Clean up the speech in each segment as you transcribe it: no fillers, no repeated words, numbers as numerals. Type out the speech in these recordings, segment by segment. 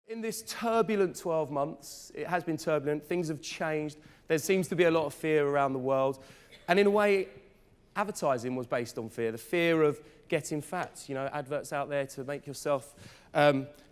In this turbulent 12 months, it has been turbulent, things have changed, there seems to be a lot of fear around the world, and in a way, advertising was based on fear, the fear of getting fat, adverts out there to make yourself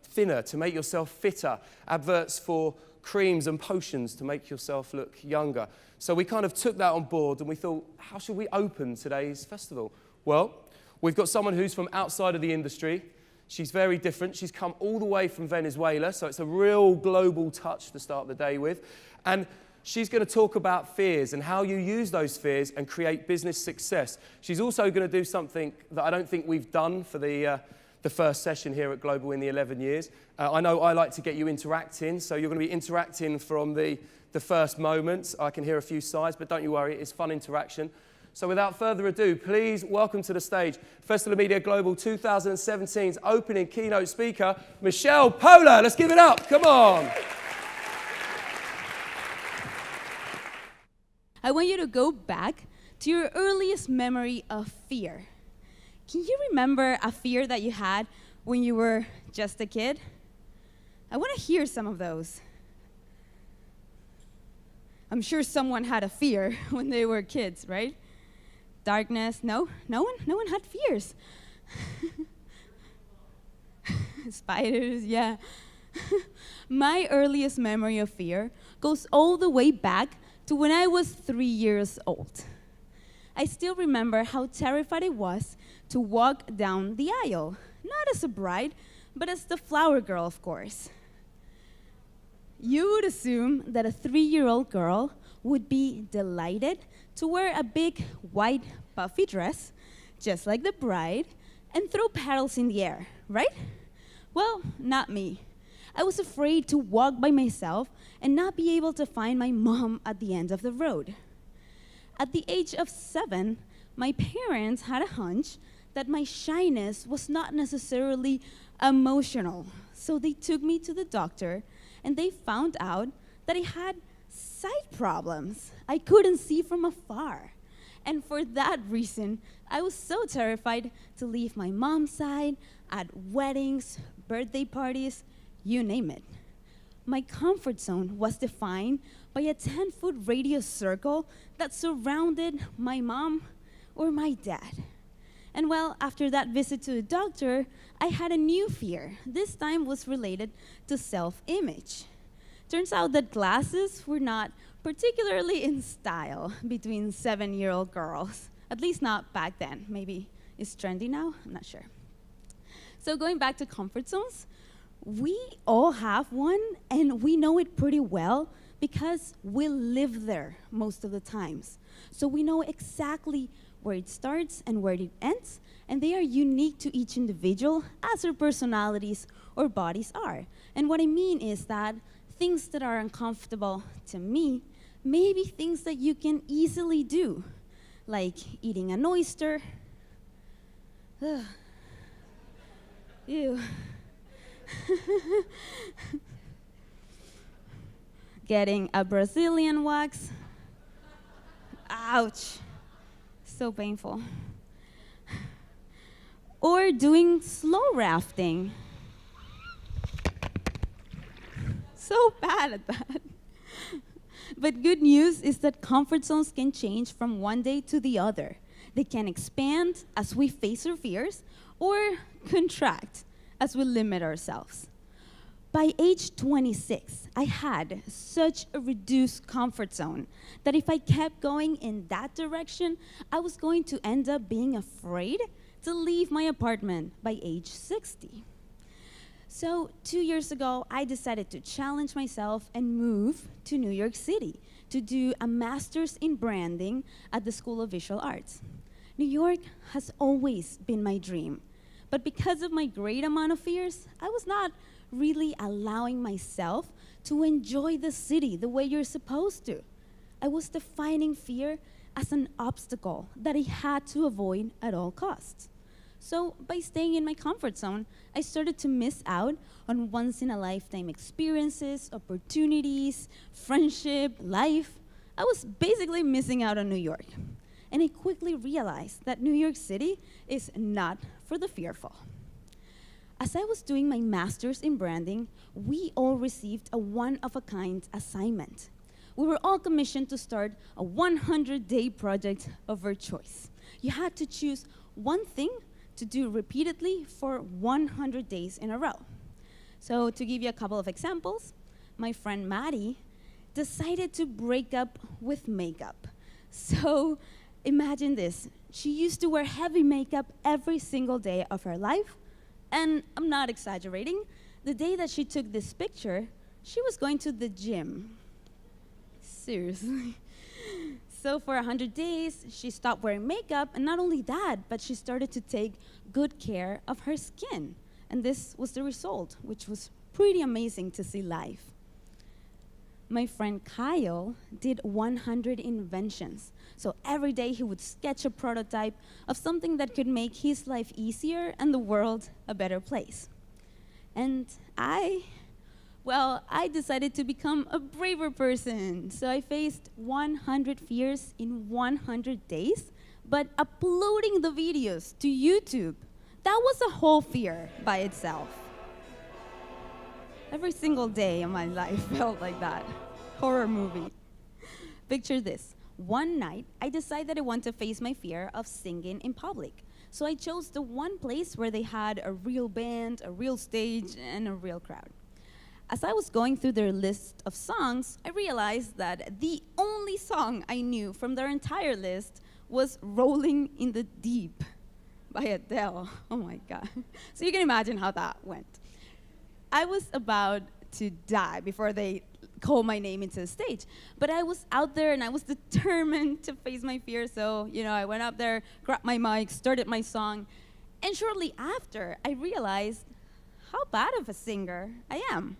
thinner, to make yourself fitter, adverts for creams and potions to make yourself look younger. So we kind of took that on board and we thought, how should we open today's festival? Well, we've got someone who's from outside of the industry. She's very different. She's come all the way from Venezuela, so it's a real global touch to start the day with. And she's going to talk about fears and how you use those fears and create business success. She's also going to do something that I don't think we've done for the first session here at Global in the 11 years. I know I like to get you interacting, so you're going to be interacting from the first moments. I can hear a few sighs, but don't you worry, it's fun interaction. So without further ado, please welcome to the stage Festival Media Global 2017's opening keynote speaker, Michelle Pola. Let's give it up. Come on. I want you to go back to your earliest memory of fear. Can you remember a fear that you had when you were just a kid? I want to hear some of those. I'm sure someone had a fear when they were kids, right? Darkness, no one had fears. Spiders, yeah. My earliest memory of fear goes all the way back to when I was 3 years old. I still remember how terrified I was to walk down the aisle, not as a bride, but as the flower girl, of course. You would assume that a 3-year-old girl would be delighted to wear a big white puffy dress, just like the bride, and throw petals in the air, right? Well, not me. I was afraid to walk by myself and not be able to find my mom at the end of the road. At the age of 7, my parents had a hunch that my shyness was not necessarily emotional, so they took me to the doctor and they found out that I had sight problems. I couldn't see from afar. And for that reason, I was so terrified to leave my mom's side at weddings, birthday parties, you name it. My comfort zone was defined by a 10-foot radius circle that surrounded my mom or my dad. And well, after that visit to the doctor, I had a new fear. This time was related to self-image. Turns out that glasses were not particularly in style between 7-year-old girls, at least not back then. Maybe it's trendy now, I'm not sure. So going back to comfort zones, we all have one and we know it pretty well because we live there most of the times. So we know exactly where it starts and where it ends, and they are unique to each individual as their personalities or bodies are. And what I mean is that things that are uncomfortable to me may be things that you can easily do, like eating an oyster. Ugh. Ew. Getting a Brazilian wax. Ouch. So painful. Or doing slow rafting. So bad at that. But good news is that comfort zones can change from one day to the other. They can expand as we face our fears or contract as we limit ourselves. By age 26, I had such a reduced comfort zone that if I kept going in that direction, I was going to end up being afraid to leave my apartment by age 60. So 2 years ago, I decided to challenge myself and move to New York City to do a master's in branding at the School of Visual Arts. New York has always been my dream, but because of my great amount of fears, I was not really allowing myself to enjoy the city the way you're supposed to. I was defining fear as an obstacle that I had to avoid at all costs. So by staying in my comfort zone, I started to miss out on once-in-a-lifetime experiences, opportunities, friendship, life. I was basically missing out on New York. And I quickly realized that New York City is not for the fearful. As I was doing my master's in branding, we all received a one-of-a-kind assignment. We were all commissioned to start a 100-day project of our choice. You had to choose one thing to do repeatedly for 100 days in a row. So to give you a couple of examples, my friend Maddie decided to break up with makeup. So imagine this. She used to wear heavy makeup every single day of her life. And I'm not exaggerating. The day that she took this picture, she was going to the gym. Seriously. So for 100 days, she stopped wearing makeup, and not only that, but she started to take good care of her skin. And this was the result, which was pretty amazing to see live. My friend Kyle did 100 inventions. So every day he would sketch a prototype of something that could make his life easier and the world a better place. And I decided to become a braver person. So I faced 100 fears in 100 days, but uploading the videos to YouTube, that was a whole fear by itself. Every single day in my life felt like that. Horror movie. Picture this. One night, I decided I want to face my fear of singing in public. So I chose the one place where they had a real band, a real stage, and a real crowd. As I was going through their list of songs, I realized that the only song I knew from their entire list was Rolling in the Deep by Adele. Oh my God. So you can imagine how that went. I was about to die before they called my name into the stage. But I was out there and I was determined to face my fear. So, I went up there, grabbed my mic, started my song. And shortly after, I realized how bad of a singer I am.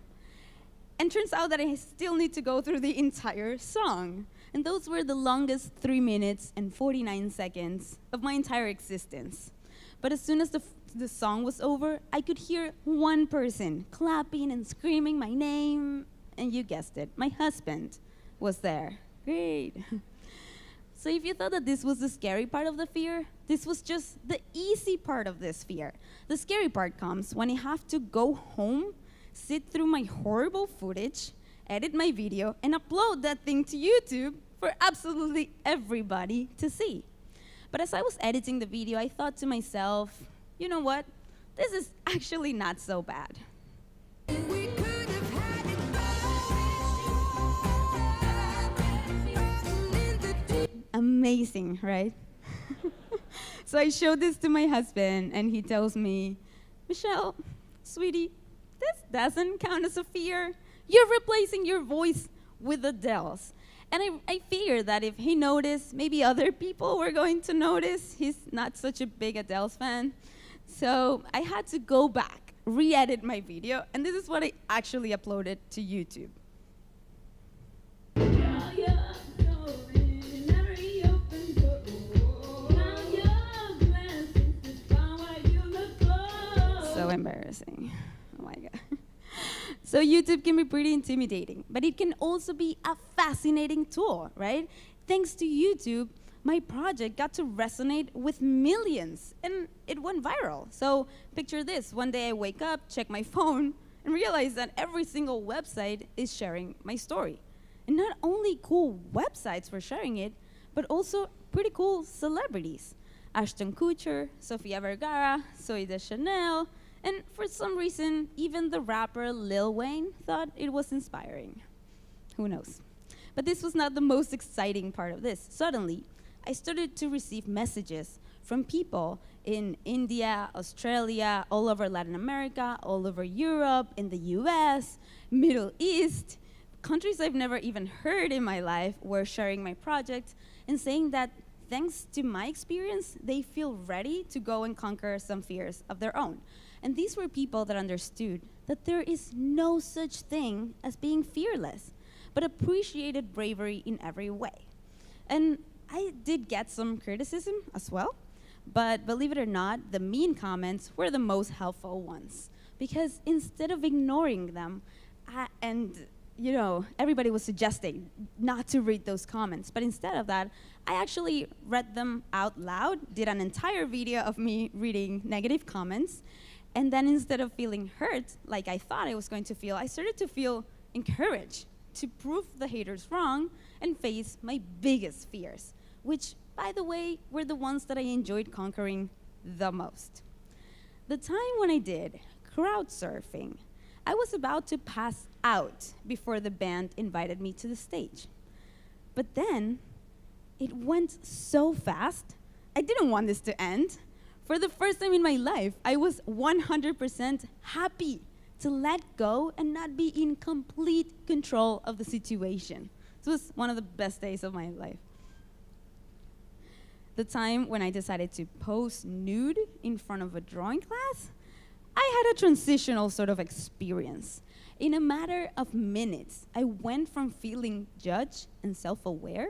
And turns out that I still need to go through the entire song. And those were the longest 3 minutes and 49 seconds of my entire existence. But as soon as the song was over, I could hear one person clapping and screaming my name. And you guessed it, my husband was there. Great. So if you thought that this was the scary part of the fear, this was just the easy part of this fear. The scary part comes when I have to go home, sit through my horrible footage, edit my video, and upload that thing to YouTube for absolutely everybody to see. But as I was editing the video, I thought to myself, you know what? This is actually not so bad. Amazing, right? So I showed this to my husband, and he tells me, Michelle, sweetie, this doesn't count as a fear. You're replacing your voice with Adele's. And I figured that if he noticed, maybe other people were going to notice. He's not such a big Adele's fan. So I had to go back, re-edit my video, and this is what I actually uploaded to YouTube. So embarrassing. Oh my God. So YouTube can be pretty intimidating, but it can also be a fascinating tool, right? Thanks to YouTube, my project got to resonate with millions, and it went viral. So picture this. One day I wake up, check my phone, and realize that every single website is sharing my story. And not only cool websites were sharing it, but also pretty cool celebrities. Ashton Kutcher, Sofia Vergara, Zooey Deschanel, and for some reason, even the rapper Lil Wayne thought it was inspiring. Who knows? But this was not the most exciting part of this. Suddenly, I started to receive messages from people in India, Australia, all over Latin America, all over Europe, in the US, Middle East. Countries I've never even heard in my life were sharing my project and saying that thanks to my experience, they feel ready to go and conquer some fears of their own. And these were people that understood that there is no such thing as being fearless, but appreciated bravery in every way. And I did get some criticism as well, but believe it or not, the mean comments were the most helpful ones. Because instead of ignoring them, everybody was suggesting not to read those comments. But instead of that, I actually read them out loud, did an entire video of me reading negative comments, And then instead of feeling hurt, like I thought I was going to feel, I started to feel encouraged to prove the haters wrong and face my biggest fears, which, by the way, were the ones that I enjoyed conquering the most. The time when I did crowdsurfing, I was about to pass out before the band invited me to the stage. But then, it went so fast, I didn't want this to end. For the first time in my life, I was 100% happy to let go and not be in complete control of the situation. It was one of the best days of my life. The time when I decided to pose nude in front of a drawing class, I had a transitional sort of experience. In a matter of minutes, I went from feeling judged and self-aware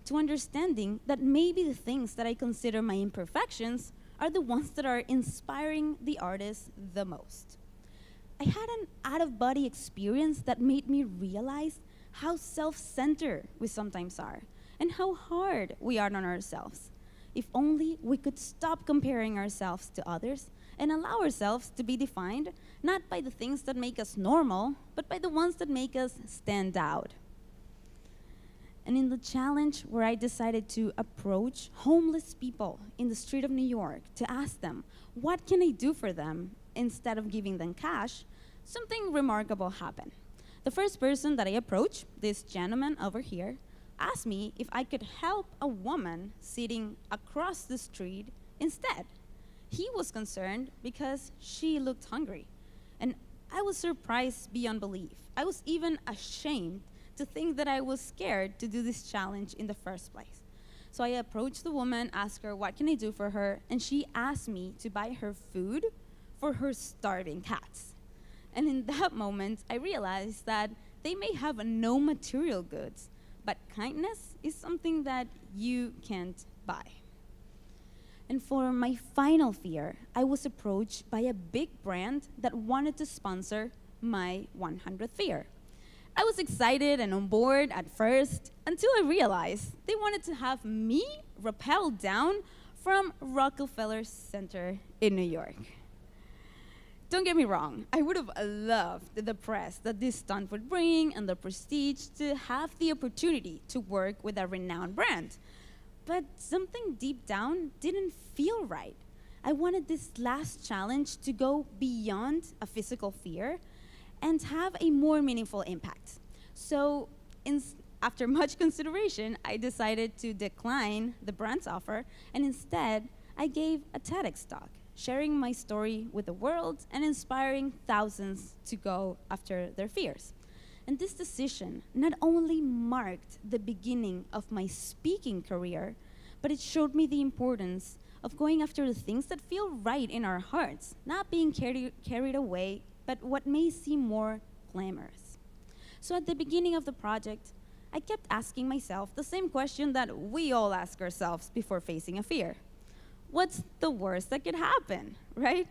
to understanding that maybe the things that I consider my imperfections are the ones that are inspiring the artist the most. I had an out-of-body experience that made me realize how self-centered we sometimes are and how hard we are on ourselves. If only we could stop comparing ourselves to others and allow ourselves to be defined not by the things that make us normal, but by the ones that make us stand out. And in the challenge where I decided to approach homeless people in the street of New York to ask them, what can I do for them instead of giving them cash, something remarkable happened. The first person that I approached, this gentleman over here, asked me if I could help a woman sitting across the street instead. He was concerned because she looked hungry. And I was surprised beyond belief. I was even ashamed to think that I was scared to do this challenge in the first place. So I approached the woman, asked her, what can I do for her? And she asked me to buy her food for her starving cats. And in that moment, I realized that they may have no material goods, but kindness is something that you can't buy. And for my final fear, I was approached by a big brand that wanted to sponsor my 100th fear. I was excited and on board at first until I realized they wanted to have me rappel down from Rockefeller Center in New York. Don't get me wrong, I would have loved the press that this stunt would bring and the prestige to have the opportunity to work with a renowned brand. But something deep down didn't feel right. I wanted this last challenge to go beyond a physical fear and have a more meaningful impact. So after much consideration, I decided to decline the brand's offer, and instead, I gave a TEDx talk, sharing my story with the world and inspiring thousands to go after their fears. And this decision not only marked the beginning of my speaking career, but it showed me the importance of going after the things that feel right in our hearts, not being carried away, but what may seem more glamorous. So at the beginning of the project, I kept asking myself the same question that we all ask ourselves before facing a fear. What's the worst that could happen, right?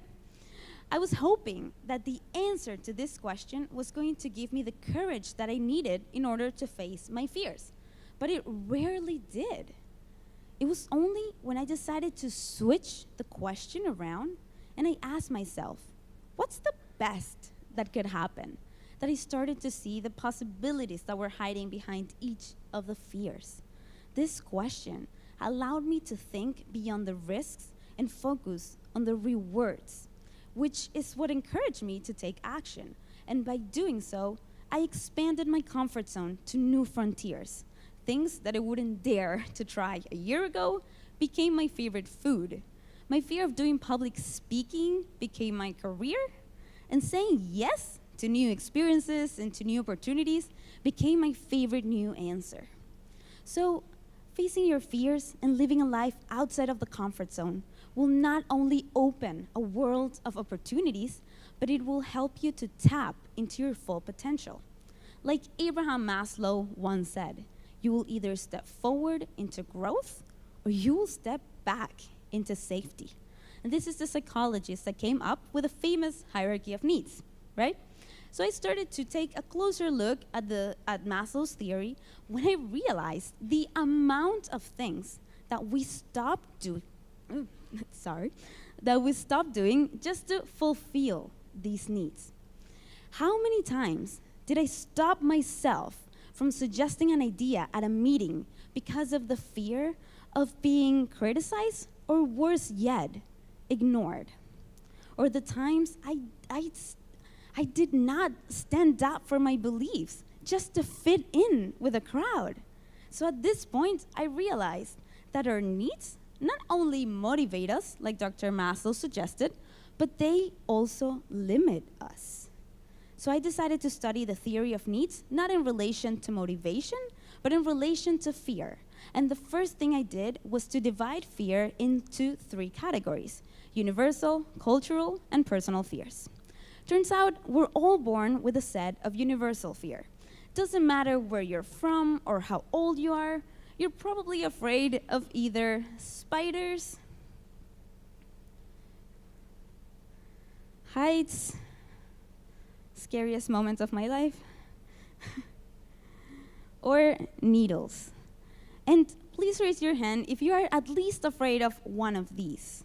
I was hoping that the answer to this question was going to give me the courage that I needed in order to face my fears, but it rarely did. It was only when I decided to switch the question around and I asked myself, what's the best that could happen, that I started to see the possibilities that were hiding behind each of the fears. This question allowed me to think beyond the risks and focus on the rewards, which is what encouraged me to take action. And by doing so, I expanded my comfort zone to new frontiers. Things that I wouldn't dare to try a year ago became my favorite food. My fear of doing public speaking became my career, and saying yes to new experiences and to new opportunities became my favorite new answer. So, facing your fears and living a life outside of the comfort zone will not only open a world of opportunities, but it will help you to tap into your full potential. Like Abraham Maslow once said, you will either step forward into growth or you will step back into safety. And this is the psychologist that came up with a famous hierarchy of needs, right? So I started to take a closer look at Maslow's theory when I realized the amount of things that we stop doing, that we stop doing just to fulfill these needs. How many times did I stop myself from suggesting an idea at a meeting because of the fear of being criticized, or worse yet, ignored? Or the times I did not stand up for my beliefs just to fit in with a crowd. So at this point, I realized that our needs not only motivate us, like Dr. Maslow suggested, but they also limit us. So I decided to study the theory of needs, not in relation to motivation, but in relation to fear. And the first thing I did was to divide fear into 3 categories: universal, cultural, and personal fears. Turns out we're all born with a set of universal fear. Doesn't matter where you're from or how old you are, you're probably afraid of either spiders, heights, scariest moment of my life, or needles. And please raise your hand if you are at least afraid of one of these.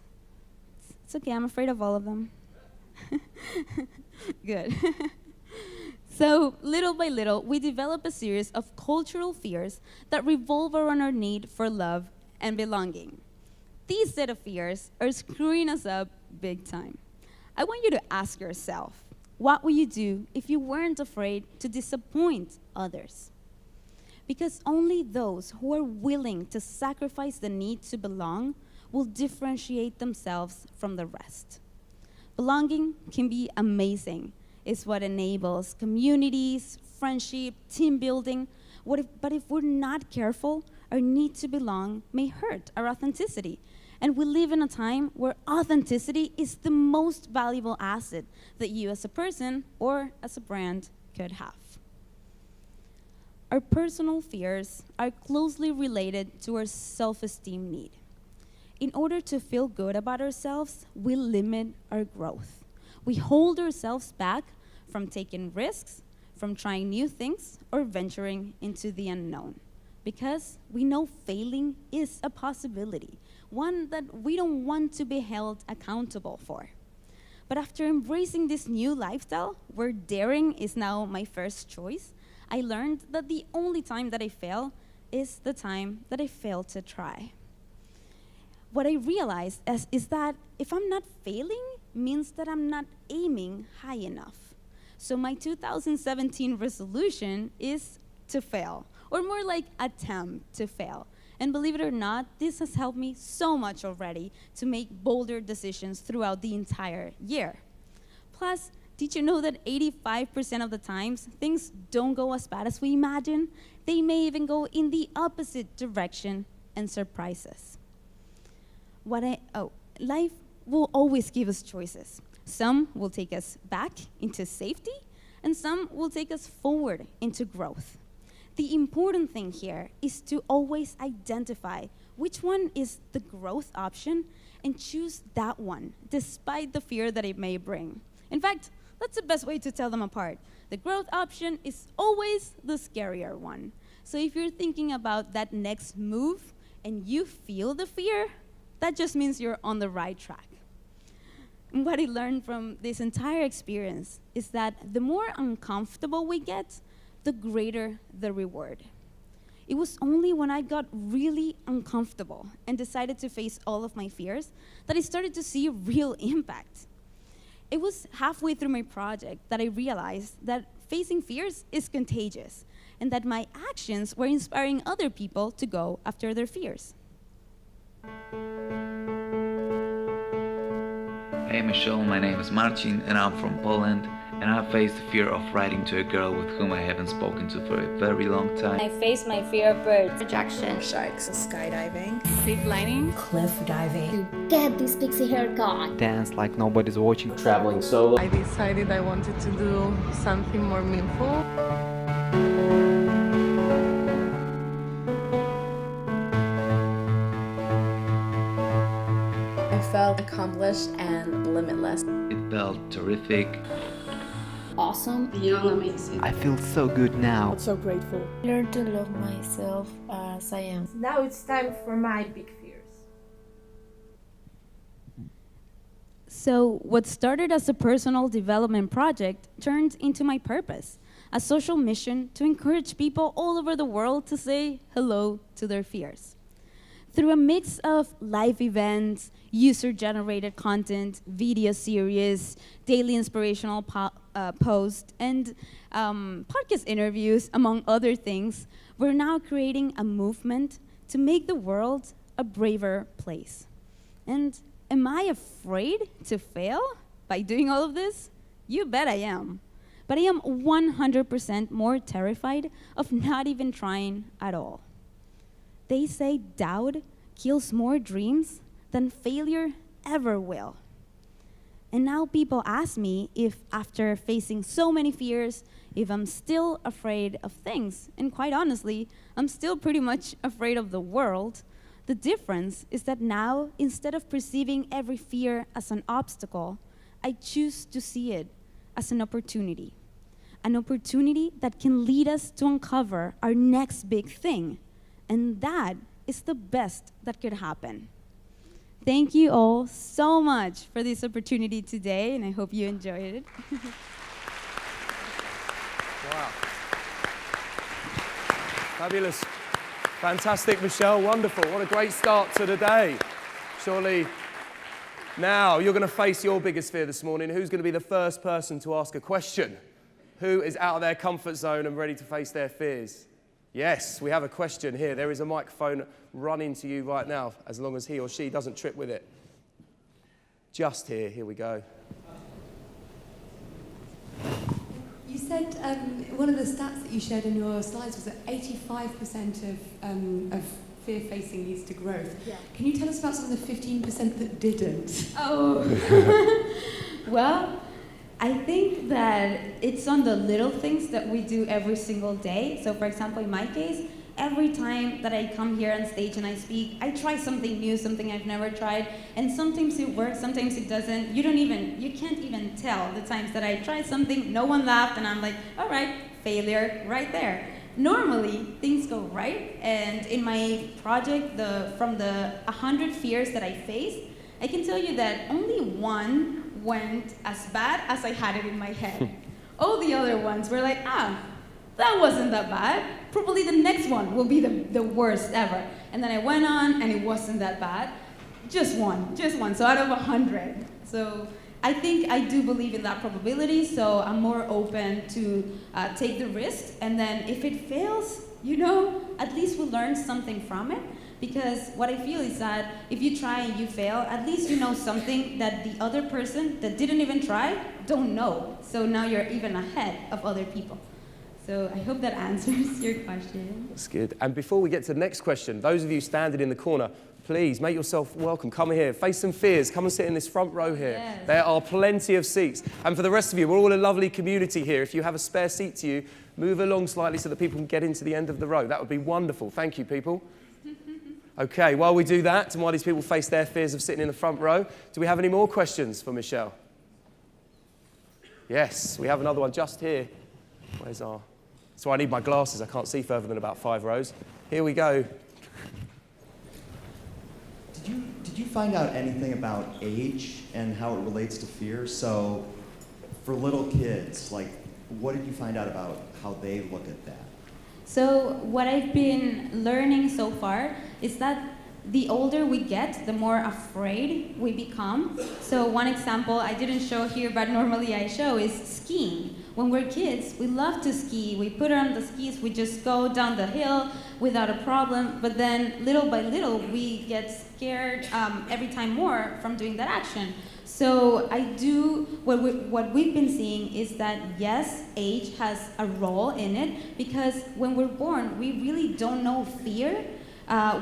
It's okay, I'm afraid of all of them. Good. So little by little, we develop a series of cultural fears that revolve around our need for love and belonging. These set of fears are screwing us up big time. I want you to ask yourself, what would you do if you weren't afraid to disappoint others? Because only those who are willing to sacrifice the need to belong will differentiate themselves from the rest. Belonging can be amazing. It's what enables communities, friendship, team building. But if we're not careful, our need to belong may hurt our authenticity. And we live in a time where authenticity is the most valuable asset that you as a person or as a brand could have. Our personal fears are closely related to our self-esteem need. In order to feel good about ourselves, we limit our growth. We hold ourselves back from taking risks, from trying new things, or venturing into the unknown. Because we know failing is a possibility, one that we don't want to be held accountable for. But after embracing this new lifestyle, where daring is now my first choice, I learned that the only time that I fail is the time that I fail to try. What I realized is that if I'm not failing, means that I'm not aiming high enough. So my 2017 resolution is to fail, or more like attempt to fail. And believe it or not, this has helped me so much already to make bolder decisions throughout the entire year. Plus, did you know that 85% of the times, things don't go as bad as we imagine? They may even go in the opposite direction and surprise us. Life will always give us choices. Some will take us back into safety, and some will take us forward into growth. The important thing here is to always identify which one is the growth option and choose that one, despite the fear that it may bring. In fact, that's the best way to tell them apart. The growth option is always the scarier one. So if you're thinking about that next move and you feel the fear, that just means you're on the right track. And what I learned from this entire experience is that the more uncomfortable we get, the greater the reward. It was only when I got really uncomfortable and decided to face all of my fears that I started to see real impact. It was halfway through my project that I realized that facing fears is contagious and that my actions were inspiring other people to go after their fears. Hey Michelle, my name is Marcin and I'm from Poland, and I faced the fear of writing to a girl with whom I haven't spoken to for a very long time. I faced my fear of birds, rejection, sharks, skydiving, zip lining, cliff diving, to get this pixie haircut, dance like nobody's watching, traveling solo. I decided I wanted to do something more meaningful. I felt accomplished and limitless. It felt terrific. awesome, beyond amazing. I feel so good now. I'm so grateful. Learn to love myself as I am. Now it's time for my big fears. So what started as a personal development project turned into my purpose, a social mission to encourage people all over the world to say hello to their fears. Through a mix of live events, user-generated content, video series, daily inspirational posts, and podcast interviews, among other things, we're now creating a movement to make the world a braver place. And am I afraid to fail by doing all of this? You bet I am. But I am 100% more terrified of not even trying at all. They say doubt kills more dreams than failure ever will. And now people ask me if, after facing so many fears, if I'm still afraid of things. And quite honestly, I'm still pretty much afraid of the world. The difference is that now, instead of perceiving every fear as an obstacle, I choose to see it as an opportunity. An opportunity that can lead us to uncover our next big thing. And that is the best that could happen. Thank you all so much for this opportunity today, and I hope you enjoyed it. Wow. Fabulous. Fantastic, Michelle. Wonderful. What a great start to the day. Surely now you're going to face your biggest fear this morning. Who's going to be the first person to ask a question? Who is out of their comfort zone and ready to face their fears? Yes, we have a question here. There is a microphone running to you right now, as long as he or she doesn't trip with it. Just here. Here we go. You said one of the stats that you shared in your slides was that 85% of fear-facing leads to growth. Yeah. Can you tell us about some of the 15% that didn't? Oh, well, I think that it's on the little things that we do every single day. So for example, in my case, every time that I come here on stage and I speak, I try something new, something I've never tried, and sometimes it works, sometimes it doesn't. You can't even tell the times that I try something, no one laughed, and I'm like, all right, failure right there. Normally, things go right, and in my project, from the 100 fears that I faced, I can tell you that only one went as bad as I had it in my head. All the other ones were like, that wasn't that bad. Probably the next one will be the worst ever. And then I went on and it wasn't that bad. Just one, so out of 100. So I think I do believe in that probability, so I'm more open to take the risk. And then if it fails, at least we'll learn something from it. Because what I feel is that if you try and you fail, at least you know something that the other person that didn't even try don't know. So now you're even ahead of other people. So I hope that answers your question. That's good. And before we get to the next question, those of you standing in the corner, please make yourself welcome. Come here, face some fears. Come and sit in this front row here. Yes. There are plenty of seats. And for the rest of you, we're all a lovely community here. If you have a spare seat to you, move along slightly so that people can get into the end of the row. That would be wonderful. Thank you, people. Okay, while we do that, and while these people face their fears of sitting in the front row, do we have any more questions for Michelle? Yes, we have another one just here. Where's our... So I need my glasses. I can't see further than about 5 rows. Here we go. Did you find out anything about age and how it relates to fear? So for little kids, what did you find out about how they look at that? So what I've been learning so far is that the older we get, the more afraid we become. So one example I didn't show here, but normally I show, is skiing. When we're kids, we love to ski. We put on the skis, we just go down the hill without a problem. But then little by little, we get scared every time more from doing that action. So what we've been seeing is that yes, age has a role in it, because when we're born, we really don't know fear.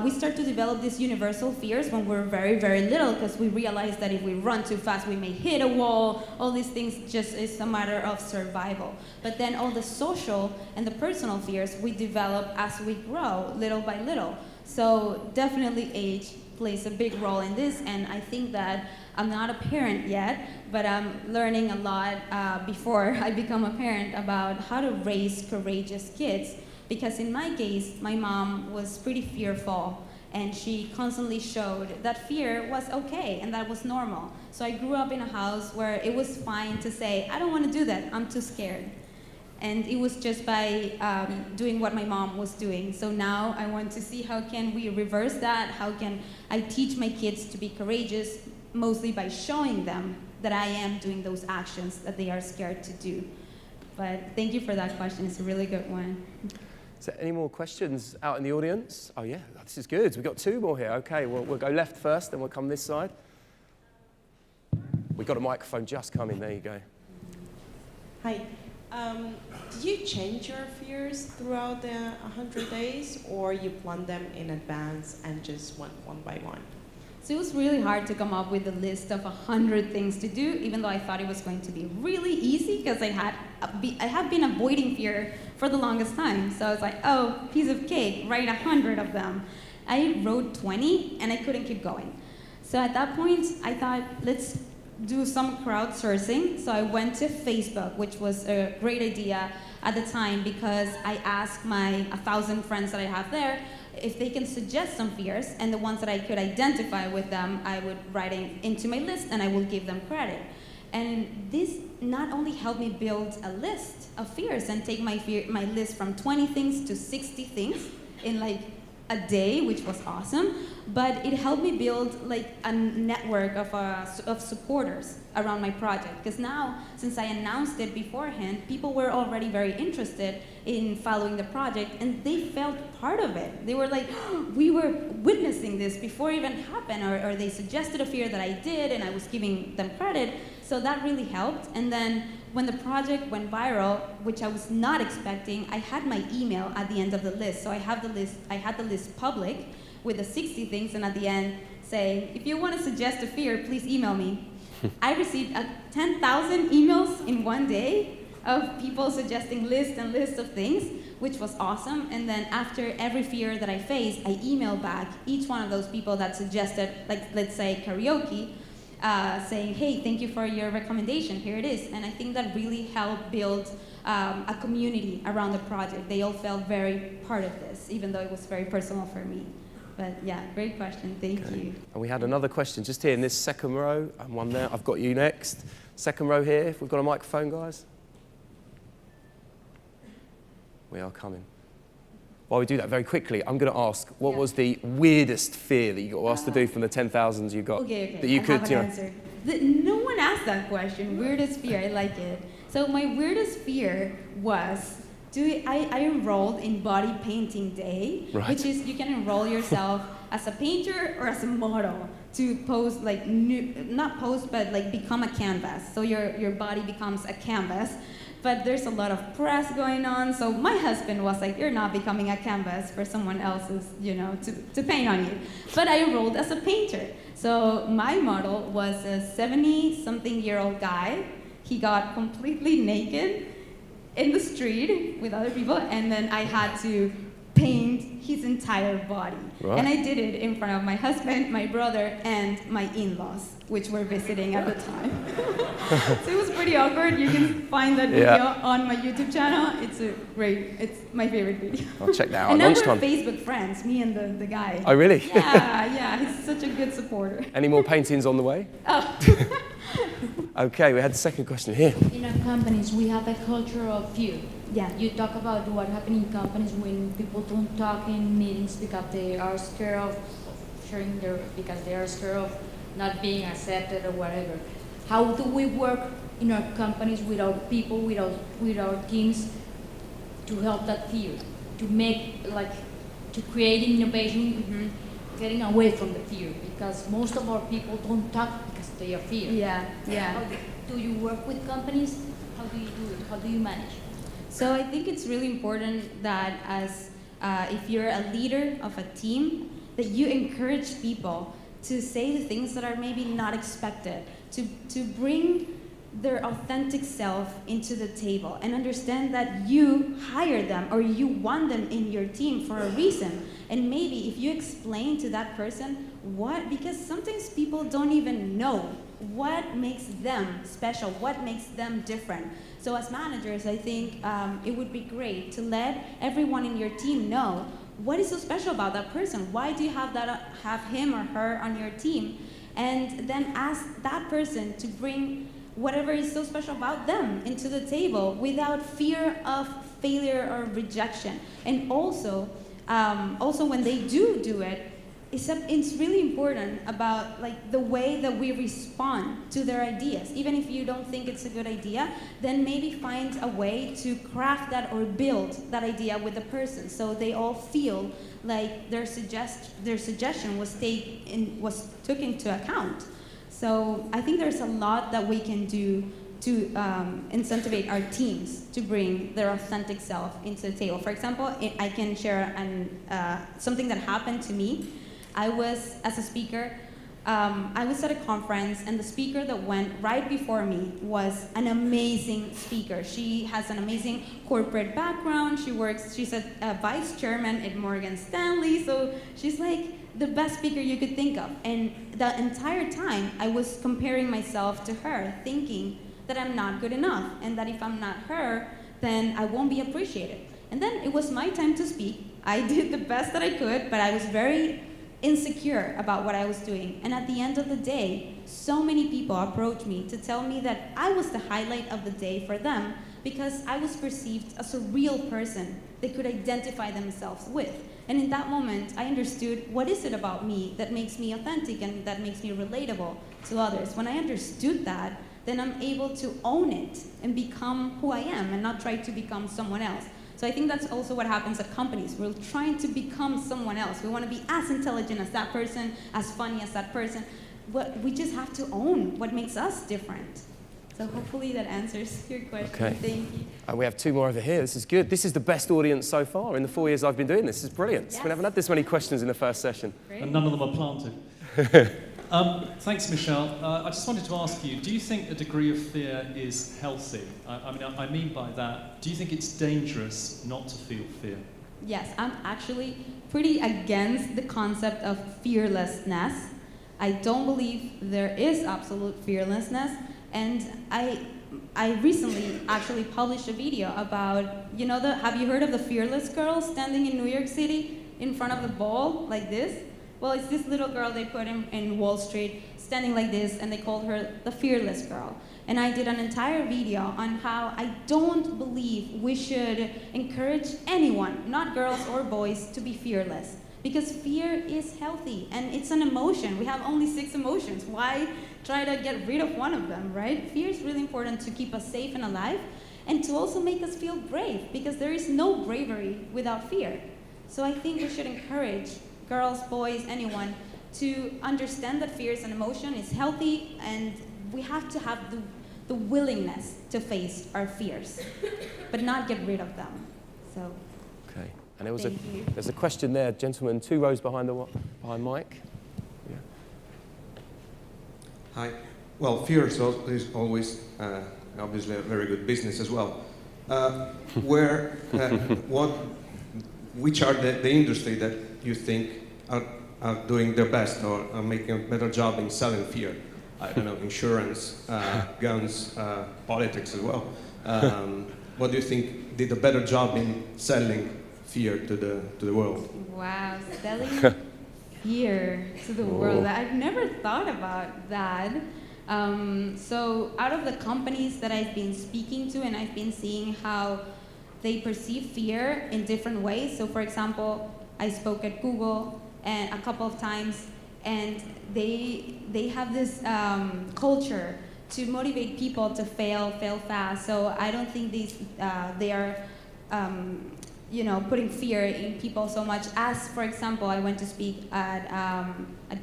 We start to develop these universal fears when we're very, very little, because we realize that if we run too fast, we may hit a wall. All these things just is a matter of survival. But then all the social and the personal fears we develop as we grow, little by little. So definitely age plays a big role in this, and I think that I'm not a parent yet, but I'm learning a lot before I become a parent about how to raise courageous kids. Because in my case, my mom was pretty fearful, And she constantly showed that fear was okay and that was normal. So I grew up in a house where it was fine to say, I don't want to do that, I'm too scared. And it was just by doing what my mom was doing. So now I want to see how can we reverse that, how can I teach my kids to be courageous, mostly by showing them that I am doing those actions that they are scared to do. But thank you for that question, it's a really good one. Is there any more questions out in the audience? Oh yeah, this is good. We've got 2 more here. Okay, well, we'll go left first, then we'll come this side. We've got a microphone just coming, there you go. Hi. Did you change your fears throughout the 100 days, or you planned them in advance and just went one by one? So it was really hard to come up with a list of 100 things to do, even though I thought it was going to be really easy, because I have been avoiding fear for the longest time. So I was like, oh, piece of cake, write 100 of them. I wrote 20, and I couldn't keep going. So at that point, I thought, let's do some crowdsourcing. So I went to Facebook, which was a great idea at the time, because I asked my 1,000 friends that I have there if they can suggest some fears, and the ones that I could identify with them, I would write into my list and I will give them credit. And this not only helped me build a list of fears and take my list from 20 things to 60 things in like a day, which was awesome, but it helped me build like a network of supporters around my project. Because now, since I announced it beforehand, people were already very interested in following the project, and they felt part of it. They were like, oh, we were witnessing this before it even happened, or they suggested a fear that I did, and I was giving them credit. So that really helped. And then when the project went viral, which I was not expecting, I had my email at the end of the list. So I had the list public with the 60 things, and at the end saying, if you want to suggest a fear, please email me. I received 10,000 emails in one day of people suggesting lists and lists of things, which was awesome. And then after every fear that I faced, I emailed back each one of those people that suggested, like, let's say karaoke, saying, hey, thank you for your recommendation, here it is. And I think that really helped build a community around the project. They all felt very part of this, even though it was very personal for me. But yeah, great question, thank you. And we had another question just here in this second row, and one there. I've got you next. Second row here, if we've got a microphone, guys. We are coming. While we do that very quickly, I'm going to ask, what was the weirdest fear that you got asked to do from the 10,000 you got? Okay. That you could, have an answer. No one asked that question, weirdest fear, I like it. So my weirdest fear was, I enrolled in body painting day, right, which is you can enroll yourself as a painter or as a model to pose, like, not pose, but like become a canvas. So your body becomes a canvas. But there's a lot of press going on, so my husband was like, you're not becoming a canvas for someone else's, to paint on you. But I enrolled as a painter. So my model was a 70-something-year-old guy. He got completely naked in the street with other people, and then I had to paint his entire body. Right. And I did it in front of my husband, my brother, and my in-laws, which were visiting at the time. So it was pretty awkward. You can find that video on my YouTube channel. It's my favorite video. I'll check that out and at now lunchtime. we're Facebook friends, me and the guy. Oh, really? Yeah, he's such a good supporter. Any more paintings on the way? Oh. Okay, we had the second question here. In our companies, we have a culture of fear. Yeah. You talk about what happens in companies when people don't talk in meetings because they are scared of sharing because they are scared of not being accepted or whatever. How do we work in our companies with our people, with our teams, to help that fear, to create innovation, getting away from the fear? Because most of our people don't talk because they are fear. Yeah. How do you work with companies? How do you do it? How do you manage? So I think it's really important that if you're a leader of a team, that you encourage people to say the things that are maybe not expected, to bring their authentic self into the table and understand that you hired them or you want them in your team for a reason. And maybe if you explain to that person because sometimes people don't even know what makes them special, what makes them different. So as managers, I think it would be great to let everyone in your team know what is so special about that person? Why do you have him or her on your team? And then ask that person to bring whatever is so special about them into the table without fear of failure or rejection. And also when they do it, it's really important about like the way that we respond to their ideas. Even if you don't think it's a good idea, then maybe find a way to craft that or build that idea with the person, so they all feel like their suggestion was took into account. So I think there's a lot that we can do to incentivize our teams to bring their authentic self into the table. For example, I can share something that happened to me. I was, as a speaker, I was at a conference, and the speaker that went right before me was an amazing speaker. She has an amazing corporate background. She's a vice chairman at Morgan Stanley, so she's like the best speaker you could think of. And the entire time, I was comparing myself to her, thinking that I'm not good enough, and that if I'm not her, then I won't be appreciated. And then it was my time to speak. I did the best that I could, but I was very insecure about what I was doing. And at the end of the day, so many people approached me to tell me that I was the highlight of the day for them because I was perceived as a real person they could identify themselves with. And in that moment, I understood, what is it about me that makes me authentic and that makes me relatable to others? When I understood that, then I'm able to own it and become who I am and not try to become someone else. So I think that's also what happens at companies. We're trying to become someone else. We want to be as intelligent as that person, as funny as that person. But we just have to own what makes us different. So hopefully that answers your question. Okay. Thank you. And we have two more over here. This is good. This is the best audience so far in the 4 years I've been doing this. This is brilliant. Yes. We haven't had this many questions in the first session. Great. And none of them are planted. Thanks, Michelle. I just wanted to ask you, do you think a degree of fear is healthy? I mean by that, do you think it's dangerous not to feel fear? Yes, I'm actually pretty against the concept of fearlessness. I don't believe there is absolute fearlessness. And I recently actually published a video about, have you heard of the fearless girl standing in New York City in front of the ball like this? Well, it's this little girl they put in Wall Street standing like this, and they called her the fearless girl. And I did an entire video on how I don't believe we should encourage anyone, not girls or boys, to be fearless. Because fear is healthy, and it's an emotion. We have only 6 emotions. Why try to get rid of one of them, right? Fear is really important to keep us safe and alive, and to also make us feel brave, because there is no bravery without fear. So I think we should encourage girls, boys, anyone, to understand that fear is an emotion, it's healthy, and we have to have the willingness to face our fears, but not get rid of them. So. Okay. And there's a question there, gentleman, 2 rows behind Mike. Yeah. Hi. Well, fear is always obviously a very good business as well. Which are the industry that you think are doing their best or are making a better job in selling fear? I don't know, insurance, guns, politics as well. What do you think did a better job in selling fear to the world? Wow, selling fear to the world. I've never thought about that. So out of the companies that I've been speaking to, and I've been seeing how they perceive fear in different ways. So for example, I spoke at Google and a couple of times, and they have this culture to motivate people to fail fast. So I don't think they are putting fear in people so much as, for example, I went to speak at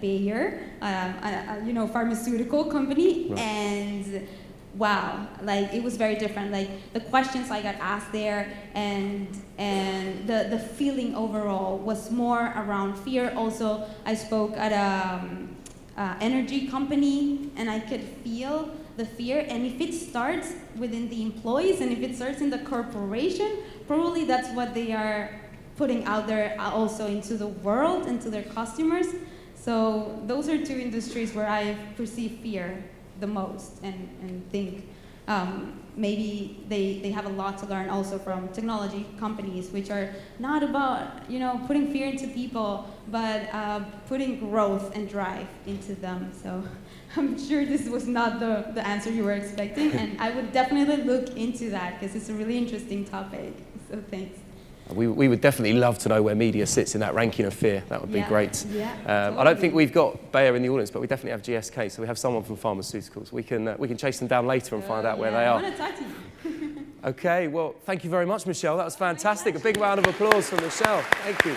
Bayer, a pharmaceutical company, right. And wow, like it was very different. Like the questions I got asked there, and the feeling overall was more around fear. Also, I spoke at a energy company, and I could feel the fear. And if it starts within the employees, and if it starts in the corporation, probably that's what they are putting out there also into the world and to their customers. So those are 2 industries where I perceive fear the most and think Maybe they have a lot to learn also from technology companies, which are not about putting fear into people, but putting growth and drive into them. So I'm sure this was not the answer you were expecting, and I would definitely look into that because it's a really interesting topic. So thanks. We would definitely love to know where media sits in that ranking of fear. That would be great. Yeah, I don't think we've got Bayer in the audience, but we definitely have GSK, so we have someone from pharmaceuticals. We can chase them down later and find out where they are. I want to talk to you. Okay, well, thank you very much, Michelle. That was fantastic. A big round of applause for Michelle. Thank you.